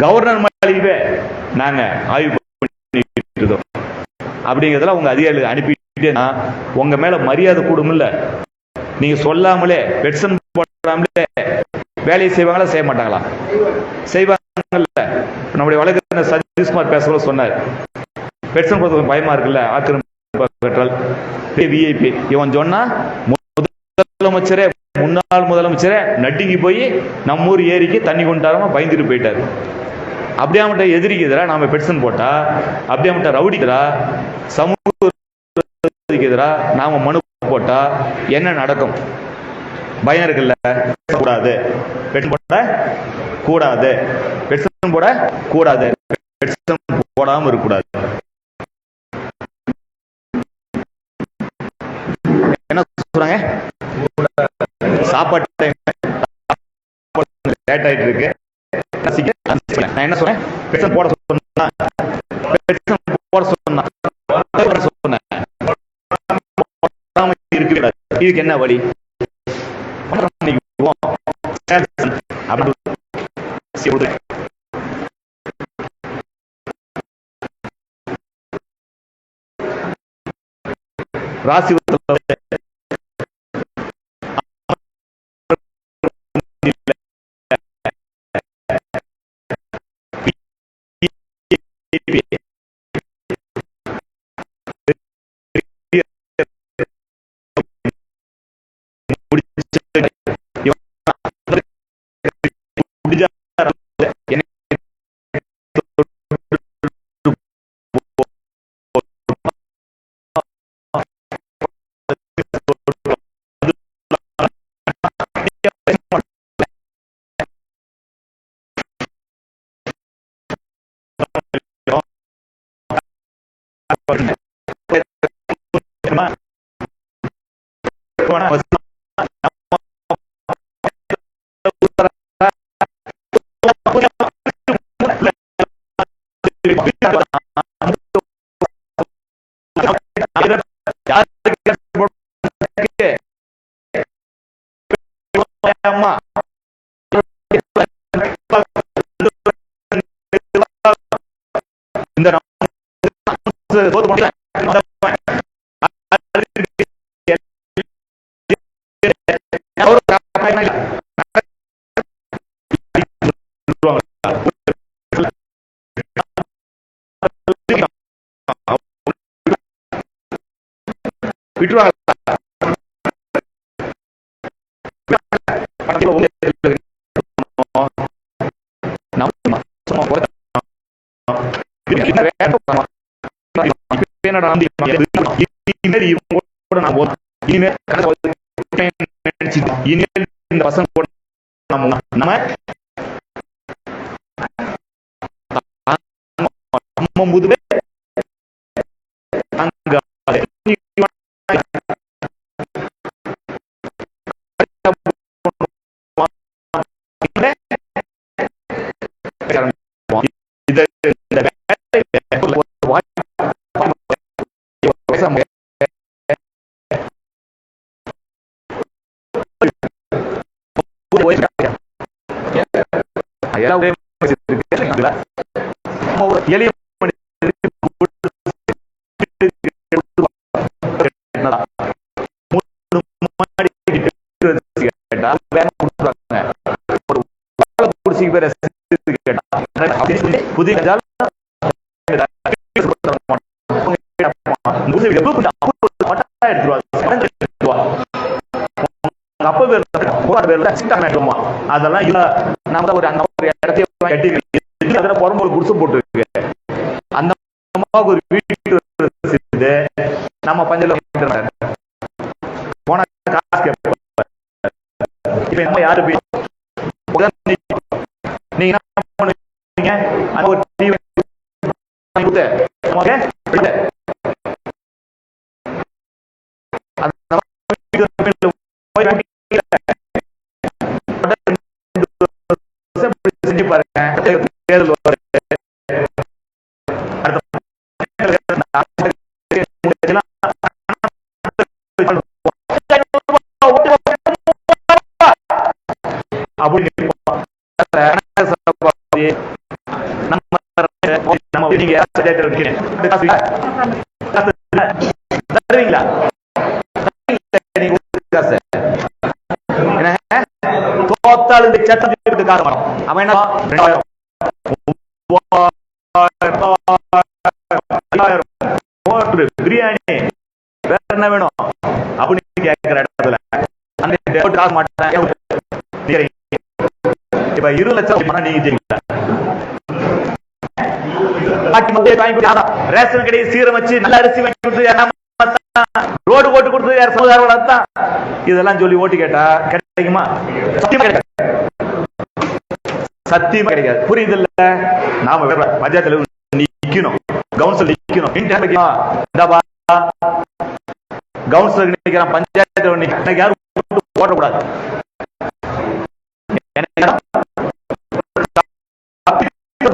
Governor மாளிகை நாங்க ஆய்வு பண்ணிட்டு இருக்கோம் அப்படிங்கிறதுல உங்க அதிகாரிகள் அனுப்பிட்டு உங்க மேல மரியாதை கூடும்ல. நீங்க சொல்லாமலே பெட்சன் போடாமலே வேலையை செய்வாங்களா செய்ய மாட்டாங்களா? செய்வாங்கல்ல. நம்முடைய வழக்கறிஞர் சதீஷ்குமார் பேச சொன்னார், பெட்சன் போடுறது பயமா இருக்குல்ல, ஆக்கிரமிப்பு விஐபி இவன் சொன்னா முதலமைச்சரே முன்னாள் முதலமைச்சரே நடுங்கி போய் நம்ம ஊர் ஏரிக்கு தண்ணி கொண்டாராம பயந்துட்டு போயிட்டாரு. அப்படியே மட்டும் எதிரிக்குதுரா நாம பெட்சன் போட்டா, அப்படியே மட்டும் ரவுடிக்கிறா சமூகத்துக்குறா நாம மனு போட்டா என்ன நடக்கும்? பயம் இருக்குல்ல. கூடாது, பெட்சன் போட கூடாது, பெட்சன் போட கூடாது, பெட்சன் போடாம இருக்கக்கூடாது. என்ன சொல்றாங்க? சாப்பாட்டு டைம் லேட் ஆயிட்டு இருக்கு. நான் என்ன சொன்னேன்? பெட்சன் போட சொன்னா இதுக்கு என்ன வழி? ராசி எளிய அதெல்லாம் நம்ம ஒரு இடத்தையும் குடிசை போட்டு இருக்கு. அந்த ஒரு வீட்டு நம்ம பஞ்சல போன காசு இப்ப நம்ம யாரு நீங்க என்ன பண்ணுவீங்க? ஒரு டிவி செஞ்சு பாருங்க. போட்டு நீங்க தருவீங்களா? தோத்தாள் இந்த சட்டத்துக்கு காரணம் அவன் என்ன 2000 பிரியாணி வேற என்ன வேணும் அப்படின்னு கேட்கிற இடத்துல மாட்டேன். இப்ப 20 லட்சம் நீங்க ரேஷன் கடையை சீரமைச்சு நல்ல அரிசி வாங்கி கொடுத்து ரோடு போட்டு கொடுத்து யார் சமுதாயம் இதெல்லாம் சொல்லி ஓட்டு கேட்டா கிடைக்குமா? சத்தியமா கிடைக்காது. புரியுது இல்ல? நாம பஞ்சாயத்துல நிக்கணும், கவுன்சில் நிக்கணும், கவுன்சிலர் நிக்கிறான், பஞ்சாயத்துல யாரும் போடக்கூடாது.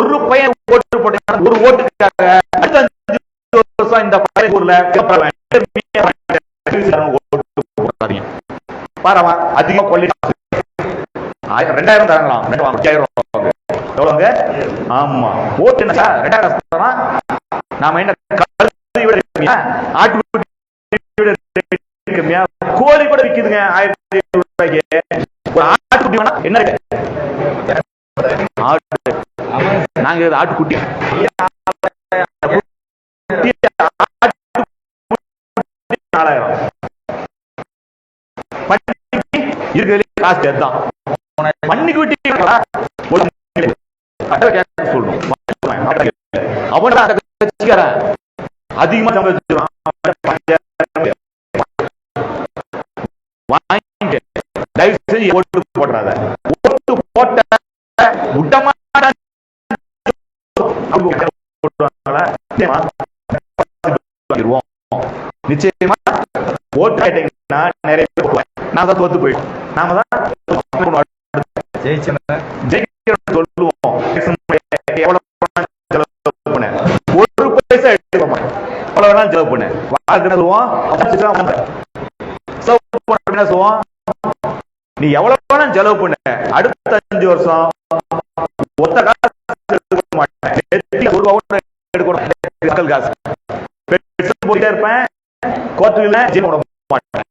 ஒரு பையன் ஓட்டு போட்ட ஒரு ஓட்டுக்காக இந்த ஊர்ல அதிகமா கொள்ளி 2000 தரங்களாம். 2000 ஆமா ஓட்டு 2000 நாம என்ன கம்மியா கோழி கூட விக்குதுங்க 1500 ரூபாய்க்கு. ஒரு ஆட்டுக்குட்டி வேணா என்ன ஆட்டு நாங்க ஆட்டுக்குட்டி இருக்கிறதுல காசு தான் பண்ணிக்கு விட்டு சொல்லணும். அவன் அதிகமா சம்பாதிச்சிருவான். தயவு செஞ்சு ஓட்டு போடுறாத. ஓட்டு போட்ட நிச்சயமா ஓட்டு கேட்டீங்கன்னா நிறைய பேர் நான் தான் தோத்து போயிட்டோம். நாம தான் சொல்லுவோம். ஒரு பைசா எடுக்க மாட்டேன், எவ்வளவு வேணாலும் செலவு பண்ணு. நீ எவ்வளவு வேணாலும் செலவு பண்ண, அடுத்த 5 வருஷம் ஒத்த காசு எடுக்க மாட்டேன். மக்கள் காசு போயிட்டே இருப்பேன். கோர்ட்டுல ஜெயில் போட மாட்டேன்.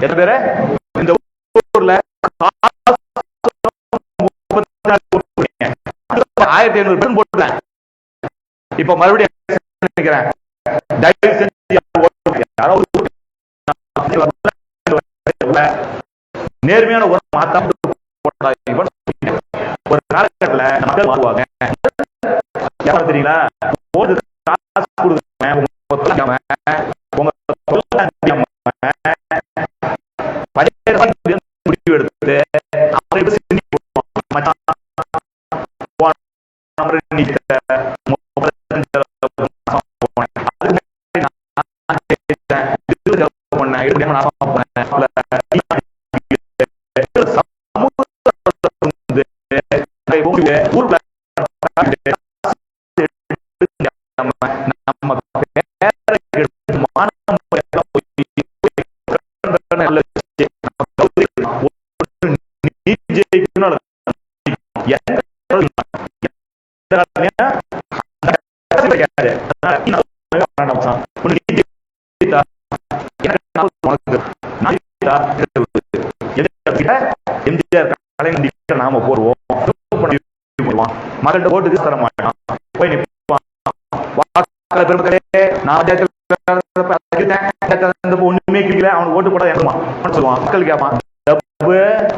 எத்தனை பேரு இந்த ஊர்ல 1500 பேர் போட்டுறேன். இப்ப மறுபடியும் நினைக்கிறேன், நேர்மையான ஒரு மாத்தம் ஒரு காலகட்டத்தில் மக்கள் வாங்குவாங்க. தெரியுங்களா? முடிவு எடுத்து நாம போடுவோம். மக்கள்கிட்ட ஓட்டு தர மாட்டான். போய் ஒண்ணுமே கிடைக்கல, அவனுக்கு ஓட்டு போட சொல்லுவான். மக்கள் கேட்பான்,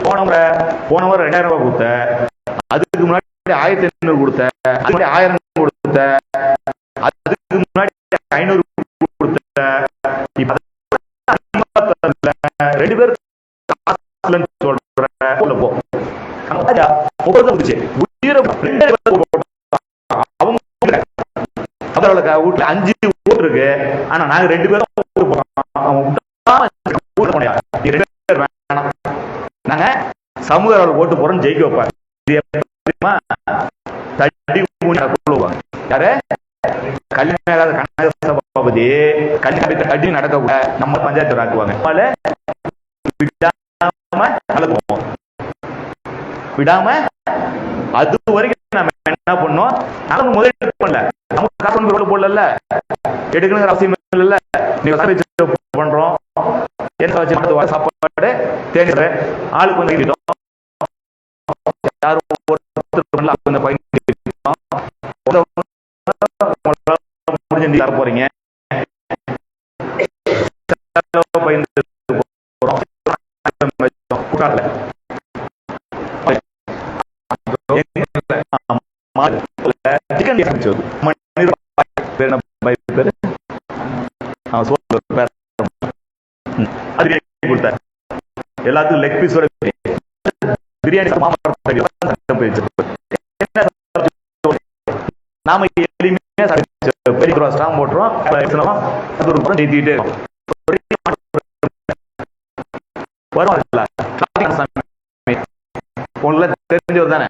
போனவரை 2000 ரூபாய் கொடுத்த, அதுக்கு முன்னாடி 1500 கொடுத்த, அதுக்கு முன்னாடி 1000 கொடுத்த, அதுக்கு முன்னாடி 500 கொடுத்த, 2 பேர் சொல்ற உயிரை சகோதரர்களுக்கு வீட்டுல 5 வீட்டு இருக்கு. ஆனா நாங்க 2 பேரும் நாங்க சமூக ஓட்டு போறோம் ஜெயிக்க வைப்பாங்க. யாரு கல்யாண கனக சபாபதி கல்யாணத்தை கட்டி நடக்க கூட நம்ம பஞ்சாயத்து ஆக்குவாங்க. விடாம அது வரைக்கும் நம்ம என்ன பண்ணோம், நாம முதலீடு பண்ணல, நமக்கு காசு போடல, எடுக்கணுங்கிற அவசியம் இல்ல. நீங்க பண்றோம் என்ன வச்சு சாப்பாடு தேடுற ஆளுக்கு வந்து யாரும் முடிஞ்சு போறீங்க. எல்லாத்துக்கும் லெக் பீஸ் பிரியாணி நாம பெரிய ஸ்டாம் போட்டுருவோம், தெரிஞ்சவர் தானே.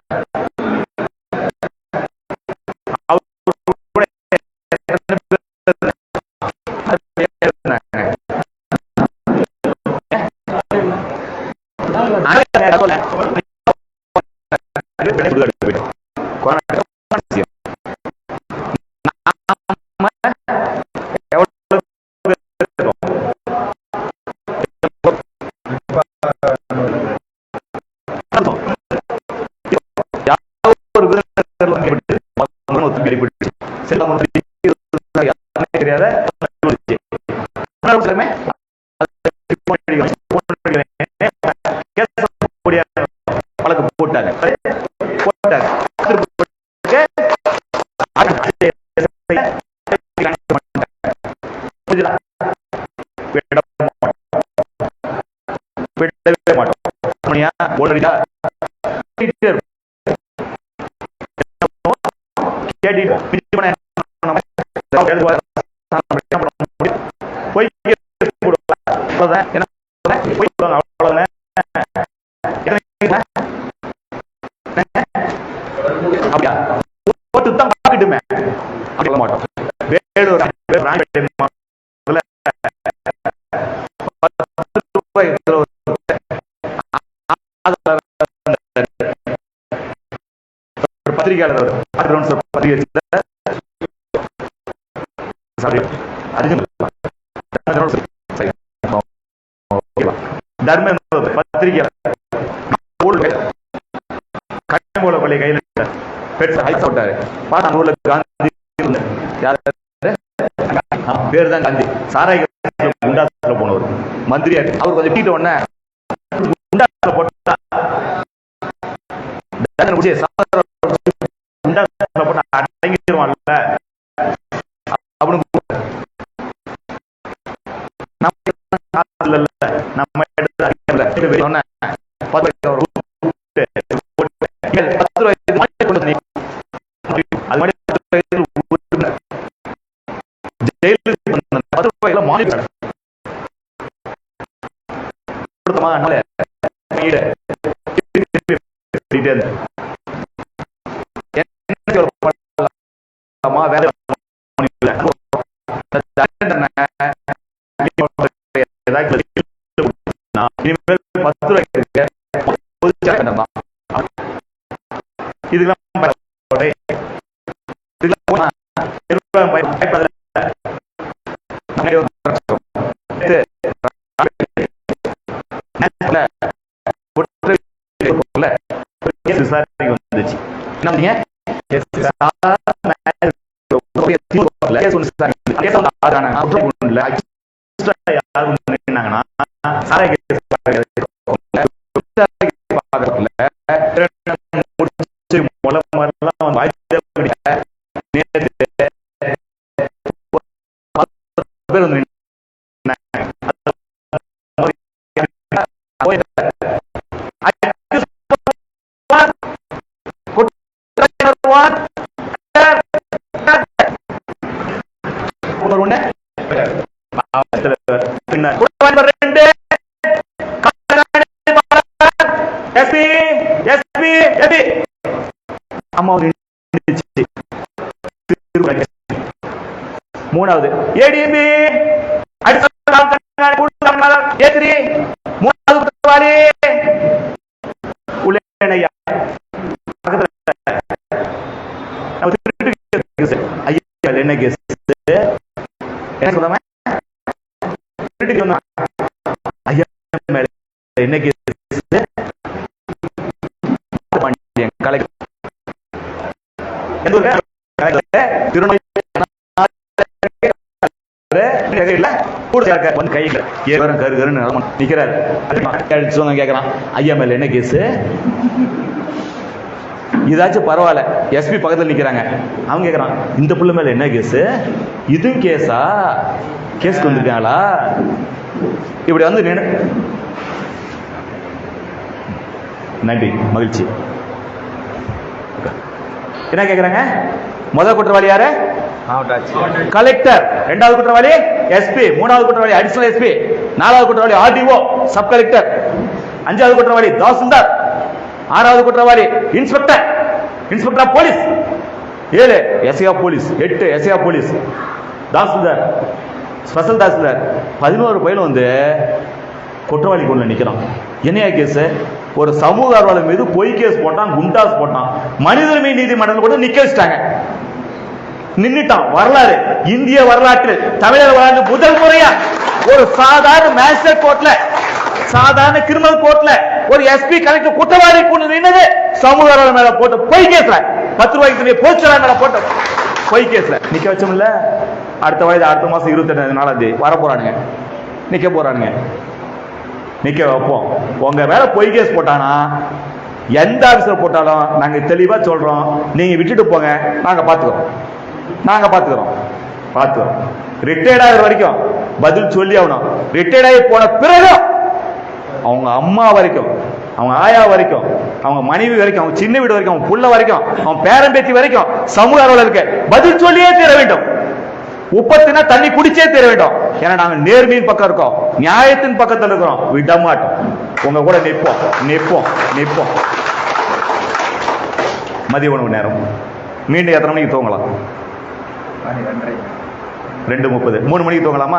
பேர் தான் காந்தி. சாராய குண்டாத்துல போனவர் மந்திரியா, அவர் கொஞ்சம் கீட்ட உடனே போட்டா அடங்கிடுவான்ல நம்ம நம்பர் 1 மூணாவது ஏடிஎம்பி மூணாவது குற்றவாளி என்ன கேஸ் என்ன சொல்றாங்க என்ன கேஸ் ஐயா மேல என்ன கேஸ் இதாச்சும் பரவாயில்ல. எஸ்பி பக்கத்தில் நிக்கிறாங்க, அவங்க கேட்கறான் இந்த புள்ள மேல என்ன கேஸ், இதுவும் கேஸா, கேஸ்க்கு வந்திருக்காங்களா, இப்படி வந்து நன்றி மகிழ்ச்சி. என்ன கேக்குறாங்க? முதல் குற்றவாளி யாரு? கலெக்டர். இரண்டாவது குற்றவாளி எஸ்பி. மூணாவது குற்றவாளி அடிஷனல் எஸ்பி. நாலாவது குற்றவாளி ஆர்டிஓ சப் கலெக்டர். அஞ்சாவது குற்றவாளி தாசில்தார். ஆறாவது குற்றவாளி inspector, inspector of police. 7 SI of police. 8 SI of police. Tahsildar, special tahsildar. 11 பையன் வந்து குற்றவாளி கொண்டு நிக்கிறான். என்னையா கேஸ்? ஒரு சமூக ஆர்வலர் மீது பொய் கேஸ் போட்டான், குண்டாஸ் போட்டான். மனித உரிமை நீதிமன்றத்தில் கூட நிக்க வச்சிட்டாங்க, நின்னுட்டான். வரலாறு, இந்திய வரலாற்று, தமிழக வரலாற்று முதல் முறையா ஒரு சாதாரண மேஜிஸ்ட்ரேட் கோர்ட்ல, சாதாரண கிரிமினல் கோர்ட்ல ஒரு எஸ்பி கலெக்டர் குற்றவாளி கொண்டு நின்னது சமூக ஆர்வலர் மேல போட்ட பொய் கேஸ்ல, 10 ரூபாய்க்கு போஸ்டர் மேல போட்ட பொய் கேஸ்ல நிக்க வச்சோம்ல. அடுத்த மாசம் 28 வர போறானுங்க, நிக்க போறானுங்க, நிக்க வைப்போம். உங்க மேல பொய் கேஸ் போட்டானா எந்த ஆபீசர் போட்டாலும் நாங்க தெளிவா சொல்றோம், நீங்க விட்டுட்டு போங்க, நாங்க பாத்துக்கிறோம். ரிட்டையர்ட் ஆகிற வரைக்கும் பதில் சொல்லி ஆகணும். ரிட்டையர்ட் ஆகி போன பிறகு அவங்க அம்மா வரைக்கும், அவங்க ஆயா வரைக்கும், அவங்க மனைவி வரைக்கும், அவங்க சின்ன வீடு வரைக்கும், அவங்க புள்ள வரைக்கும், அவங்க பேரம்பேத்தி வரைக்கும் சமூக ஆர்வலருக்கு பதில் சொல்லியே தீர வேண்டும். உப்பத்தினா தண்ணி குடிச்சே தீர வேண்டும். ஏன்னா நாங்க நேர்மையின் பக்கம் இருக்கோம், நியாயத்தின் பக்கத்தில் இருக்கிறோம். விடமாட்டோம், உங்க கூட நிற்போம். மதிய உணவு நேரம். மீண்டும் எத்தனை மணிக்கு தூங்கலாம்? 2:30. 3 மணிக்கு தூங்கலாமா?